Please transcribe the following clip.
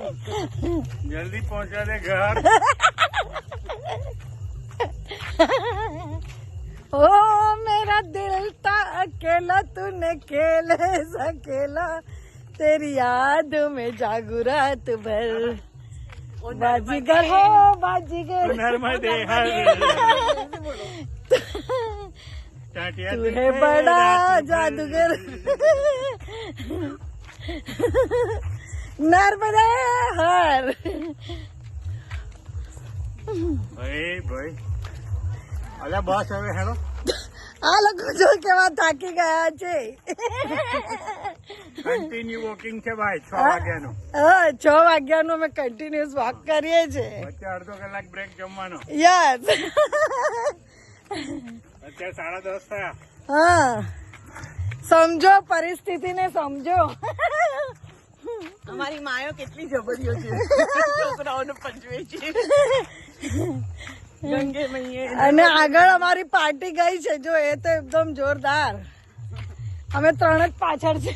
जल्दी पहुंचा दे घर। ओ मेरा दिल था अकेला तूने खेले सकेला तेरी याद में जागू रात भर बाजीगर हो बाजीगर नर्मदे हर तू है बड़ा जादूगर नर्मदे हर भाई भाई अल्लाह बस હવે હેલો આ લોકો જો કેવા થાકી ગયા છે કન્ટિન્યુ વોકિંગ છે ભાઈ 6 વાગ્યાનો 6 વાગ્યાનો અમે કન્ટિન્યુઅસ વોક કરીએ છીએ વચ્ચે અડધો કલાક બ્રેક જમવાનો યસ અત્યારે 10:30 થયા હા સમજો પરિસ્થિતિને સમજો અમારી માયો કેટલી જબરીઓ છે છોકરાઓને પંચવે છે ગંગે મૈયે અને આગળ અમારી પાર્ટી ગઈ છે જો એ તો એકદમ જોરદાર અમે ત્રણ જ પાછળ છે